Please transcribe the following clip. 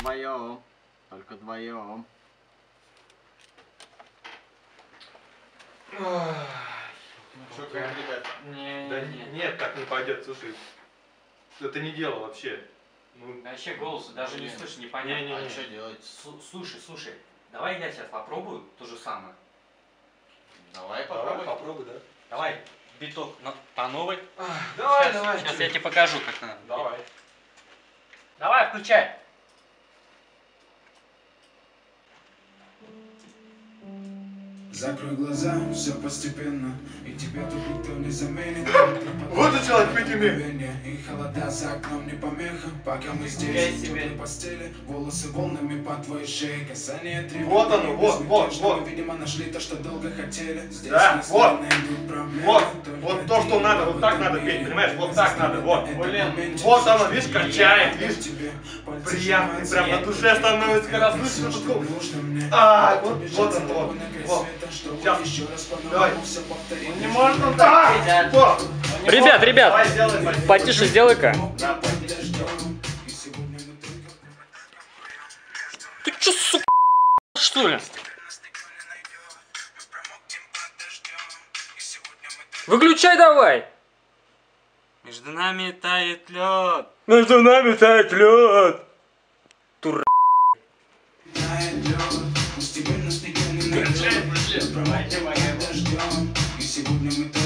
вдвоем. Только вдвоем. Что, как, ребята? Нет, так не пойдет, слушай. Это не дело вообще. Ну, вообще голоса даже не слышишь, непонятно. А что делать? Слушай, давай я сейчас попробую то же самое. Давай попробуй. Попробуй, да. Давай биток по новой. Давай. Сейчас я тебе покажу, как надо. Давай. Давай, включай. Закрой глаза, все постепенно, и тебя тут никто не заменит. Вот и человек пятими. И холода за окном не помеха, пока мы здесь в теплой постели. Волосы волнами по твоей шее, касание тревоги. Вот оно, вот. Видимо, нашли то, что долго хотели. Здесь Да, вот. Вот То, что надо, вот так надо петь, понимаешь? Вот так надо, вот. Блин, вот оно, видишь, качает, видишь? Приятно, прям на душе становится, когда слышишь, что вот оно, вот. Сейчас. Давай. Он не может он так. Ребят, Давай, сделай, потише сделай-ка. Да. Ты чё, сука, что ли? Выключай давай! Между нами тает лед. Между нами тает лед. Тур. И сегодня мы